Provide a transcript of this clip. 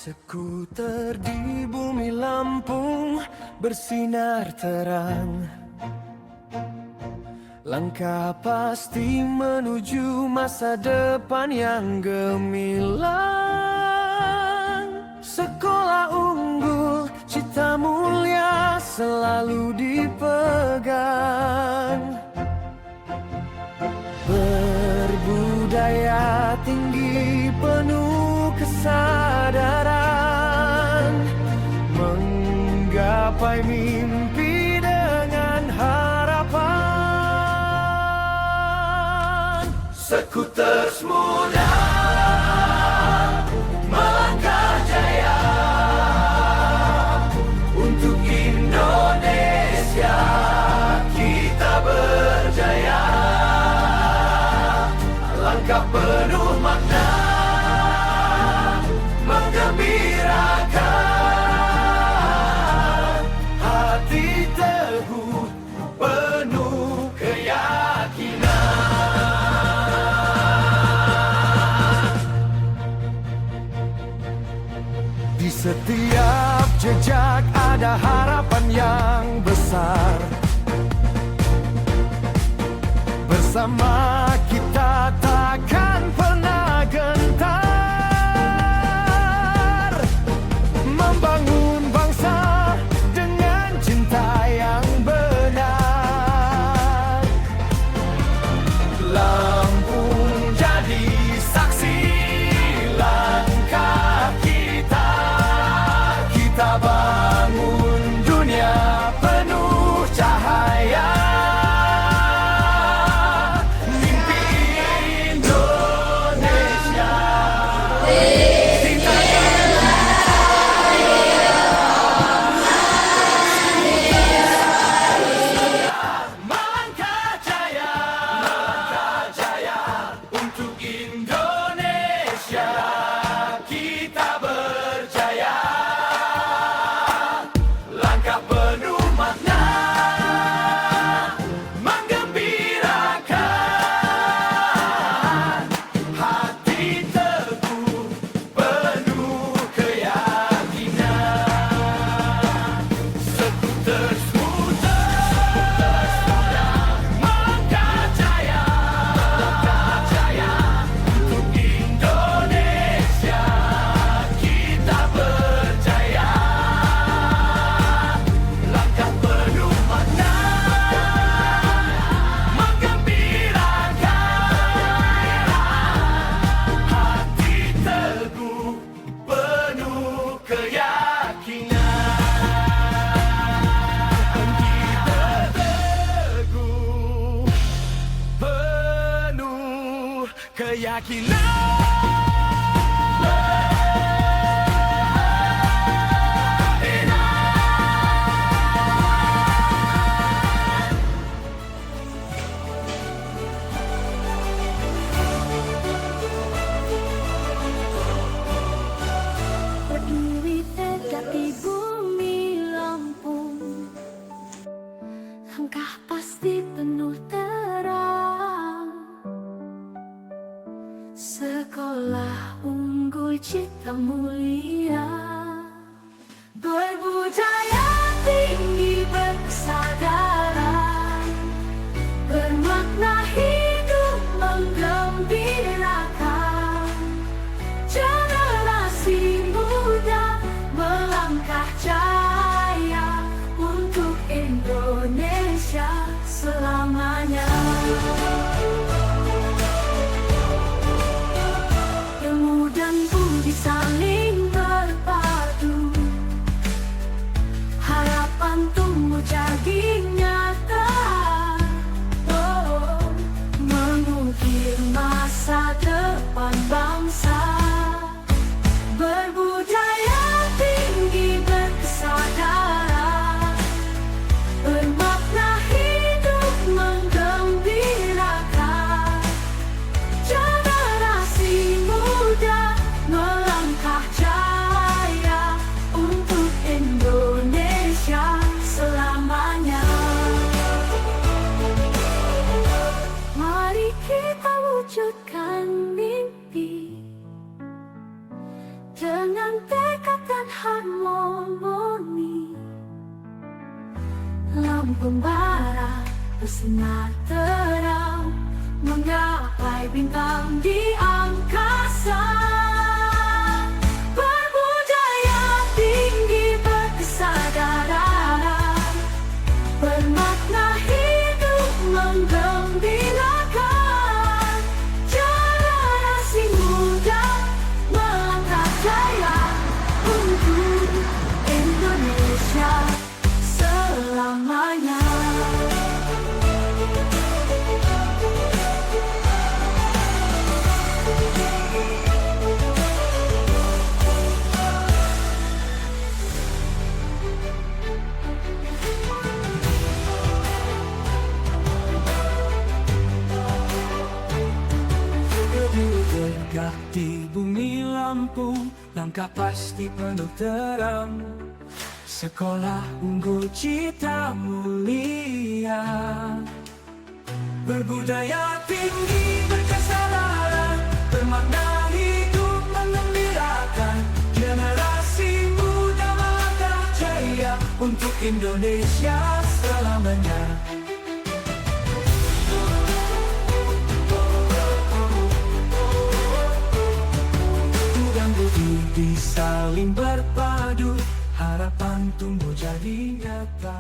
Skuter di bumi Lampung bersinar terang. Langkah pasti menuju masa depan yang gemilang. Sekolah unggul, cita mulia selalu dipegang. Berbudaya tinggi penuh kesadaran, menggapai mimpi dengan harapan. Skuter muda melangkah jaya untuk Indonesia, kita berjaya. Langkah penuh makna menggembirakan, hati teguh penuh keyakinan. Di setiap jejak ada harapan yang besar. Bersama kita takkan pernah gentar, membangun bangsa dengan cinta yang benar. Lampung jadi saksi langkah kita, kita bangun dunia penuh cahaya. Berdiri tegak di bumi Lampung, langkah pasti penuh terang. Sekolah unggul cita mulia, berbudaya tinggi berkesadaran, bermakna hidup menggembirakan. Generasi muda melangkah jaya untuk Indonesia selamanya. Ilmu dan budi saling harmoni. Lampu bara bersinar terang, menggapai bintang di angkasa. Berbudaya tinggi berkesadaran, bermakna hidup menggembirakan. Generasi muda melangkah jaya untuk Indonesia selamanya. Tegak di bumi Lampung, langkah pasti penuh terang. Sekolah unggul cita mulia, berbudaya tinggi berkesadaran, bermakna hidup menggembirakan. Generasi muda melangkah jaya untuk Indonesia selamanya. Saling berpadu, harapan tumbuh jadi nyata.